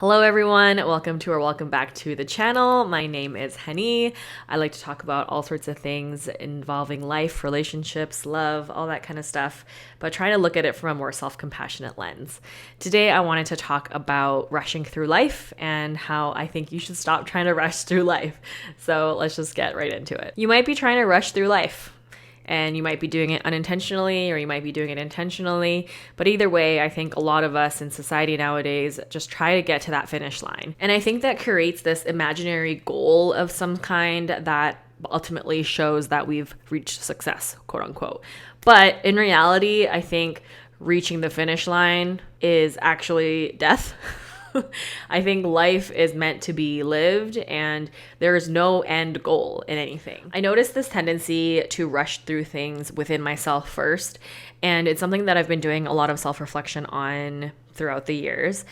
Hello everyone, welcome back to the channel. My name is Henny. I like to talk about all sorts of things involving life, relationships, love, all that kind of stuff, but try to look at it from a more self-compassionate lens. Today I wanted to talk about rushing through life and how I think you should stop trying to rush through life. So let's just get right into it. You might be trying to rush through life, and you might be doing it unintentionally or you might be doing it intentionally. But either way, I think a lot of us in society nowadays just try to get to that finish line. And I think that creates this imaginary goal of some kind that ultimately shows that we've reached success, quote unquote. But in reality, I think reaching the finish line is actually death. I think life is meant to be lived and there is no end goal in anything. I noticed this tendency to rush through things within myself first, and it's something that I've been doing a lot of self-reflection on throughout the years.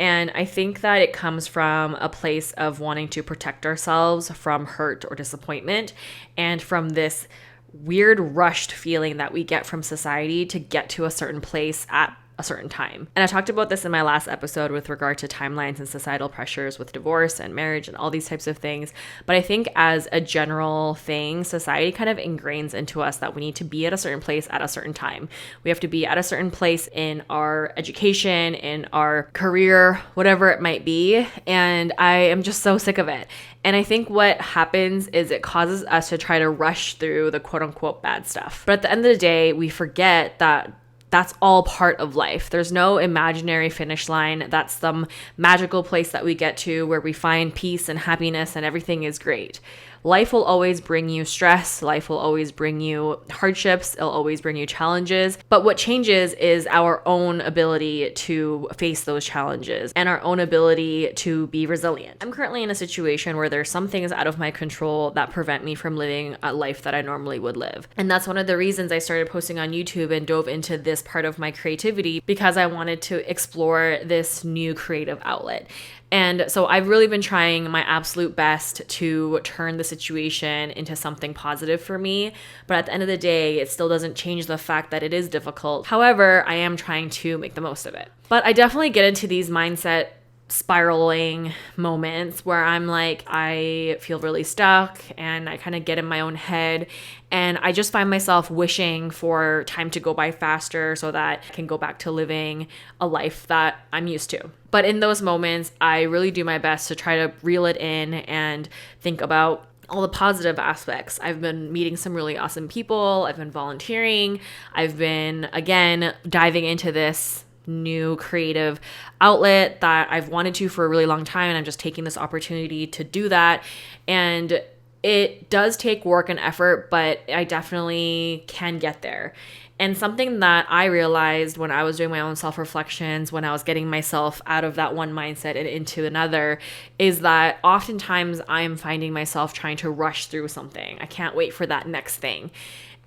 And I think that it comes from a place of wanting to protect ourselves from hurt or disappointment and from this weird rushed feeling that we get from society to get to a certain place at a certain time. And I talked about this in my last episode with regard to timelines and societal pressures with divorce and marriage and all these types of things. But I think as a general thing, society kind of ingrains into us that we need to be at a certain place at a certain time. We have to be at a certain place in our education, in our career, whatever it might be. And I am just so sick of it. And I think what happens is it causes us to try to rush through the quote unquote bad stuff. But at the end of the day, we forget that that's all part of life. There's no imaginary finish line. That's some magical place that we get to where we find peace and happiness and everything is great. Life will always bring you stress. Life will always bring you hardships. It'll always bring you challenges. But what changes is our own ability to face those challenges and our own ability to be resilient. I'm currently in a situation where there's some things out of my control that prevent me from living a life that I normally would live. And that's one of the reasons I started posting on YouTube and dove into this part of my creativity, because I wanted to explore this new creative outlet. And so I've really been trying my absolute best to turn the situation into something positive for me. But at the end of the day, it still doesn't change the fact that it is difficult. However, I am trying to make the most of it. But I definitely get into these mindset spiraling moments where I'm like, I feel really stuck and I kind of get in my own head and I just find myself wishing for time to go by faster so that I can go back to living a life that I'm used to. But in those moments, I really do my best to try to reel it in and think about all the positive aspects. I've been meeting some really awesome people. I've been volunteering. I've been, again, diving into this new creative outlet that I've wanted to for a really long time, and I'm just taking this opportunity to do that. And it does take work and effort, but I definitely can get there. And something that I realized when I was doing my own self-reflections, when I was getting myself out of that one mindset and into another, is that oftentimes I'm finding myself trying to rush through something. I can't wait for that next thing.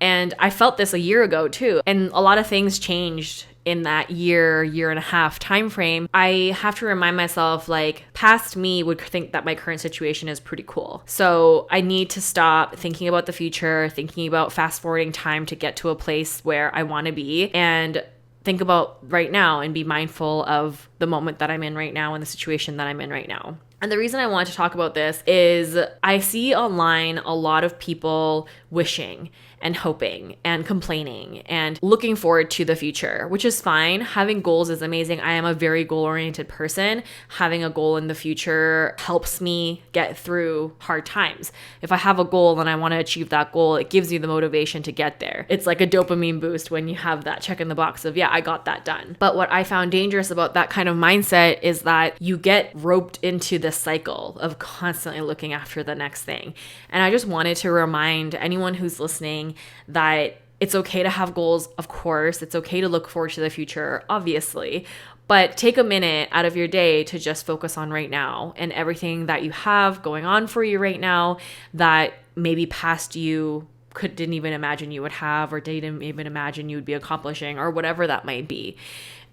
And I felt this a year ago too. And a lot of things changed in that year and a half time frame. I have to remind myself, like, past me would think that my current situation is pretty cool. So I need to stop thinking about the future, thinking about fast forwarding time to get to a place where I want to be, and think about right now and be mindful of the moment that I'm in right now and the situation that I'm in right now. And the reason I want to talk about this is I see online a lot of people wishing and hoping and complaining and looking forward to the future, which is fine. Having goals is amazing. I am a very goal-oriented person. Having a goal in the future helps me get through hard times. If I have a goal and I want to achieve that goal, it gives you the motivation to get there. It's like a dopamine boost when you have that check in the box of, yeah, I got that done. But what I found dangerous about that kind of mindset is that you get roped into this cycle of constantly looking after the next thing. And I just wanted to remind anyone who's listening that it's okay to have goals, of course. It's okay to look forward to the future, obviously. But take a minute out of your day to just focus on right now and everything that you have going on for you right now that maybe past you didn't even imagine you would have, or didn't even imagine you would be accomplishing, or whatever that might be.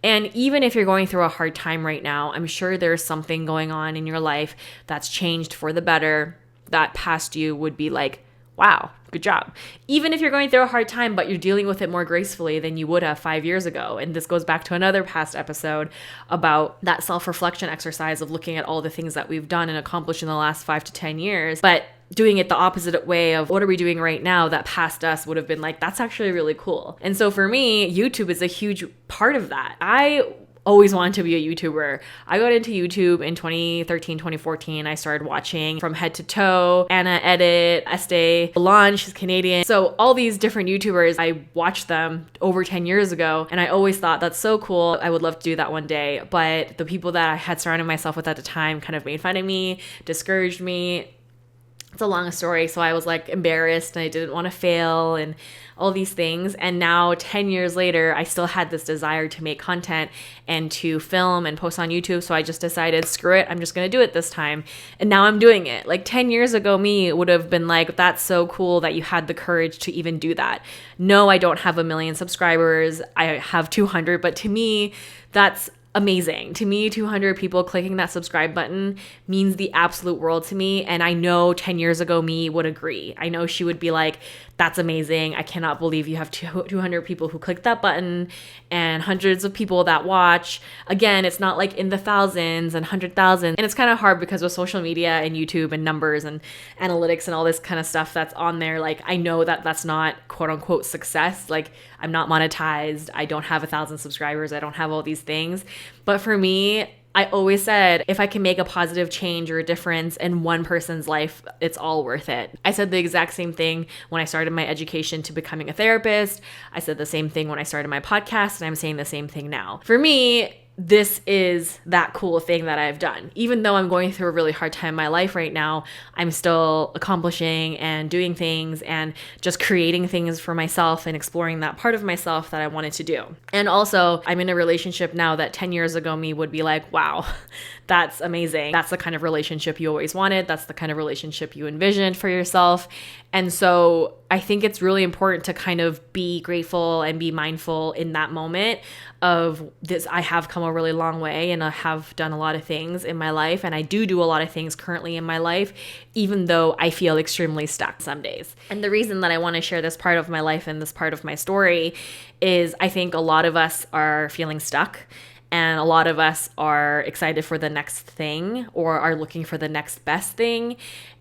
And even if you're going through a hard time right now, I'm sure there's something going on in your life that's changed for the better that past you would be like, wow, good job. Even if you're going through a hard time, but you're dealing with it more gracefully than you would have 5 years ago. And this goes back to another past episode about that self-reflection exercise of looking at all the things that we've done and accomplished in the last 5 to 10 years, but doing it the opposite way of what are we doing right now that past us would have been like, that's actually really cool. And so for me, YouTube is a huge part of that. I always wanted to be a YouTuber. I got into YouTube in 2013, 2014. I started watching From Head to Toe, Anna Edit, Estee Lalonde, she's Canadian. So all these different YouTubers, I watched them over 10 years ago, and I always thought that's so cool. I would love to do that one day. But the people that I had surrounded myself with at the time kind of made fun of me, discouraged me. It's a long story. So I was like embarrassed and I didn't want to fail and all these things. And now 10 years later, I still had this desire to make content and to film and post on YouTube. So I just decided, screw it, I'm just going to do it this time. And now I'm doing it. Like 10 years ago, me would have been like, that's so cool that you had the courage to even do that. No, I don't have 1 million subscribers. I have 200, but to me, that's amazing. To me, 200 people clicking that subscribe button means the absolute world to me. And I know 10 years ago me would agree. I know she would be like, that's amazing. I cannot believe you have 200 people who click that button and hundreds of people that watch. Again, it's not like in the thousands and 100,000. And it's kind of hard because with social media and YouTube and numbers and analytics and all this kind of stuff that's on there, like I know that that's not quote unquote success. Like I'm not monetized. I don't have 1,000 subscribers. I don't have all these things. But for me, I always said, if I can make a positive change or a difference in one person's life, it's all worth it. I said the exact same thing when I started my education to becoming a therapist. I said the same thing when I started my podcast, and I'm saying the same thing now. For me, this is that cool thing that I've done. Even though I'm going through a really hard time in my life right now, I'm still accomplishing and doing things and just creating things for myself and exploring that part of myself that I wanted to do. And also, I'm in a relationship now that 10 years ago me would be like, wow, that's amazing. That's the kind of relationship you always wanted. That's the kind of relationship you envisioned for yourself. And so I think it's really important to kind of be grateful and be mindful in that moment of this. I have come a really long way and I have done a lot of things in my life. And I do a lot of things currently in my life, even though I feel extremely stuck some days. And the reason that I want to share this part of my life and this part of my story is I think a lot of us are feeling stuck. And a lot of us are excited for the next thing or are looking for the next best thing.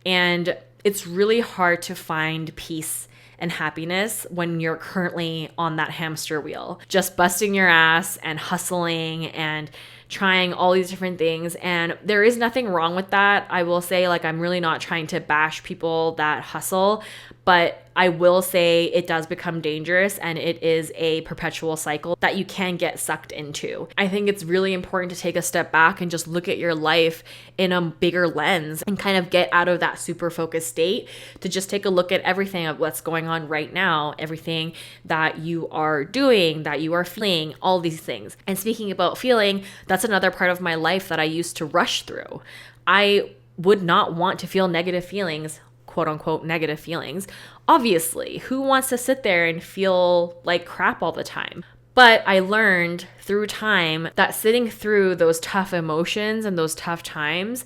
And it's really hard to find peace and happiness when you're currently on that hamster wheel, just busting your ass and hustling and trying all these different things. And there is nothing wrong with that. I will say, like, I'm really not trying to bash people that hustle, but I will say it does become dangerous and it is a perpetual cycle that you can get sucked into. I think it's really important to take a step back and just look at your life in a bigger lens and kind of get out of that super focused state to just take a look at everything of what's going on right now, everything that you are doing, that you are feeling, all these things. And speaking about feeling, that's another part of my life that I used to rush through. I would not want to feel negative feelings, quote unquote negative feelings. Obviously, who wants to sit there and feel like crap all the time? But I learned through time that sitting through those tough emotions and those tough times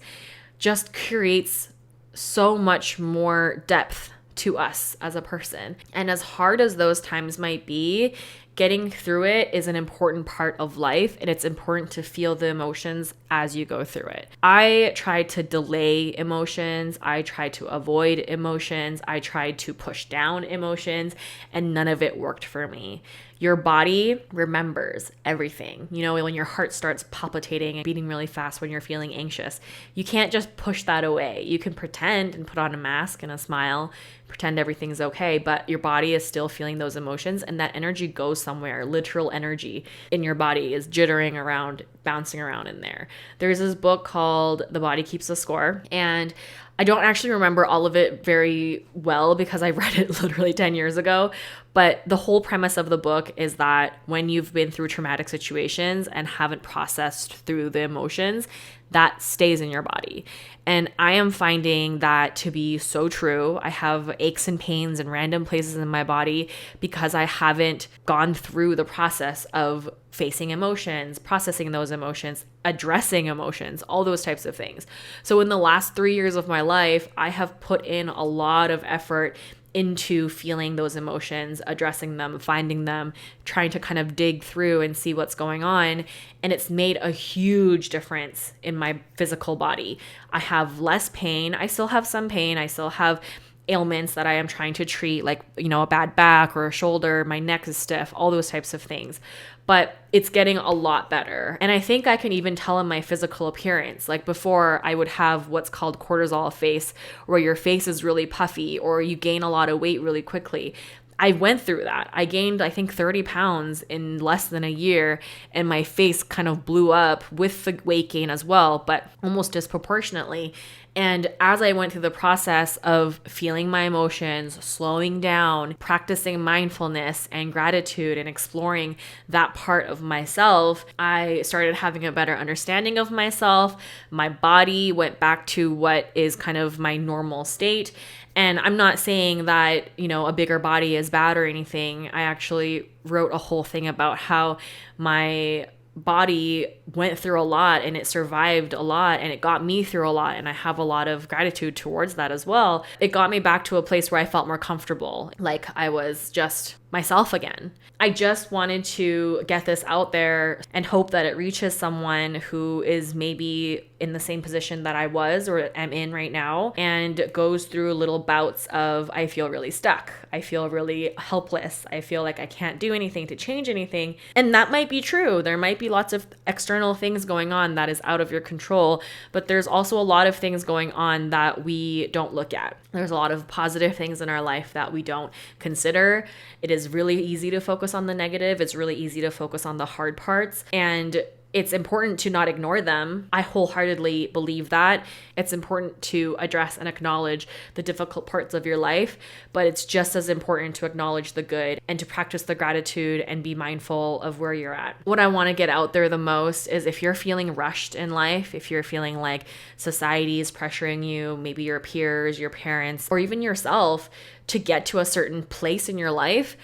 just creates so much more depth to us as a person. And as hard as those times might be, getting through it is an important part of life, and it's important to feel the emotions as you go through it. I tried to delay emotions. I tried to avoid emotions. I tried to push down emotions, and none of it worked for me. Your body remembers everything. You know, when your heart starts palpitating and beating really fast when you're feeling anxious, you can't just push that away. You can pretend and put on a mask and a smile, pretend everything's okay, but your body is still feeling those emotions, and that energy goes somewhere. Literal energy in your body is jittering around, bouncing around in there. There's this book called The Body Keeps a Score, and I don't actually remember all of it very well because I read it literally 10 years ago. But the whole premise of the book is that when you've been through traumatic situations and haven't processed through the emotions, that stays in your body. And I am finding that to be so true. I have aches and pains in random places in my body because I haven't gone through the process of facing emotions, processing those emotions, addressing emotions, all those types of things. So in the last 3 years of my life, I have put in a lot of effort into feeling those emotions, addressing them, finding them, trying to kind of dig through and see what's going on. And it's made a huge difference in my physical body. I have less pain. I still have some pain. I still have ailments that I am trying to treat, like, a bad back or a shoulder, my neck is stiff, all those types of things. But it's getting a lot better. And I think I can even tell in my physical appearance. Like before, I would have what's called cortisol face, where your face is really puffy or you gain a lot of weight really quickly. I went through that. I gained, I think, 30 pounds in less than a year, and my face kind of blew up with the weight gain as well, but almost disproportionately. And as I went through the process of feeling my emotions, slowing down, practicing mindfulness and gratitude and exploring that part of myself, I started having a better understanding of myself. My body went back to what is kind of my normal state. And I'm not saying that, a bigger body is bad or anything. I actually wrote a whole thing about how my body went through a lot and it survived a lot and it got me through a lot, and I have a lot of gratitude towards that as well. It got me back to a place where I felt more comfortable, like I was just myself again. I just wanted to get this out there and hope that it reaches someone who is maybe in the same position that I was or am in right now and goes through little bouts of, I feel really stuck. I feel really helpless. I feel like I can't do anything to change anything. And that might be true. There might be lots of external things going on that is out of your control, but there's also a lot of things going on that we don't look at. There's a lot of positive things in our life that we don't consider. It is really easy to focus on the negative. It's really easy to focus on the hard parts. And it's important to not ignore them. I wholeheartedly believe that. It's important to address and acknowledge the difficult parts of your life, but it's just as important to acknowledge the good and to practice the gratitude and be mindful of where you're at. What I want to get out there the most is if you're feeling rushed in life, if you're feeling like society is pressuring you, maybe your peers, your parents, or even yourself to get to a certain place in your life,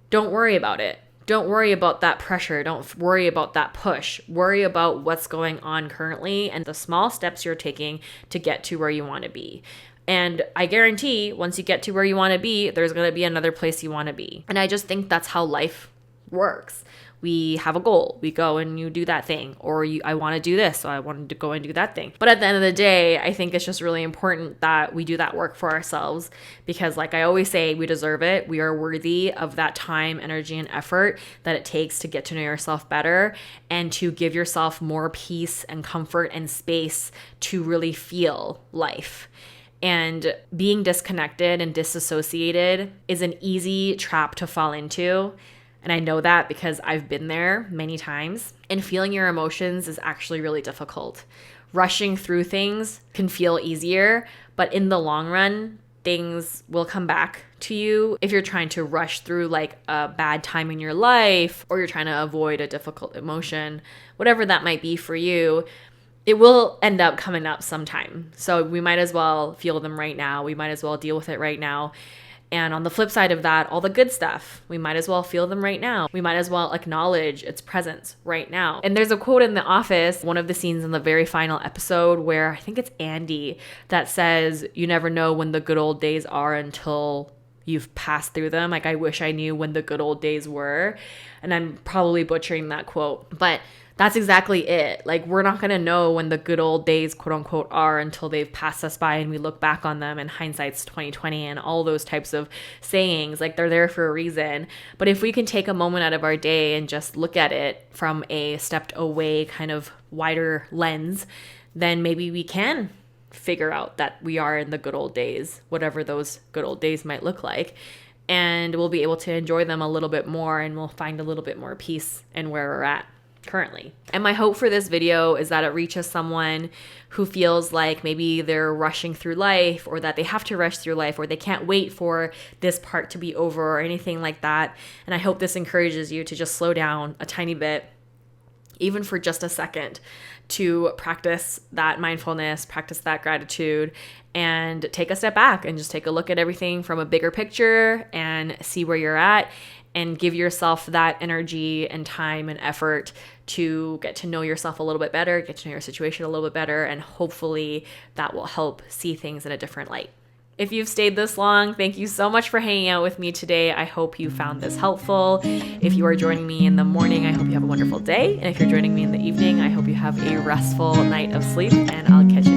don't worry about it. Don't worry about that pressure. Don't worry about that push. Worry about what's going on currently and the small steps you're taking to get to where you want to be. And I guarantee once you get to where you want to be, there's going to be another place you want to be. And I just think that's how life works. We have a goal. We go and you do that thing. Or I want to do this, so I wanted to go and do that thing. But at the end of the day, I think it's just really important that we do that work for ourselves because, like I always say, we deserve it. We are worthy of that time, energy, and effort that it takes to get to know yourself better and to give yourself more peace and comfort and space to really feel life. And being disconnected and disassociated is an easy trap to fall into. And I know that because I've been there many times. And feeling your emotions is actually really difficult. Rushing through things can feel easier, but in the long run, things will come back to you. If you're trying to rush through like a bad time in your life, or you're trying to avoid a difficult emotion, whatever that might be for you, it will end up coming up sometime. So we might as well feel them right now. We might as well deal with it right now. And on the flip side of that, all the good stuff, we might as well feel them right now. We might as well acknowledge its presence right now. And there's a quote in The Office, one of the scenes in the very final episode where I think it's Andy that says, "You never know when the good old days are until you've passed through them." Like, I wish I knew when the good old days were. And I'm probably butchering that quote, but that's exactly it. Like, we're not going to know when the good old days, quote unquote, are until they've passed us by and we look back on them, and hindsight's 2020 and all those types of sayings. Like, they're there for a reason. But if we can take a moment out of our day and just look at it from a stepped away kind of wider lens, then maybe we can figure out that we are in the good old days, whatever those good old days might look like. And we'll be able to enjoy them a little bit more, and we'll find a little bit more peace in where we're at currently. And my hope for this video is that it reaches someone who feels like maybe they're rushing through life, or that they have to rush through life, or they can't wait for this part to be over, or anything like that. And I hope this encourages you to just slow down a tiny bit, even for just a second, to practice that mindfulness, practice that gratitude, and take a step back and just take a look at everything from a bigger picture and see where you're at, and give yourself that energy and time and effort to get to know yourself a little bit better, get to know your situation a little bit better, and hopefully that will help see things in a different light. If you've stayed this long, thank you so much for hanging out with me today. I hope you found this helpful. If you are joining me in the morning, I hope you have a wonderful day. And if you're joining me in the evening, I hope you have a restful night of sleep, and I'll catch you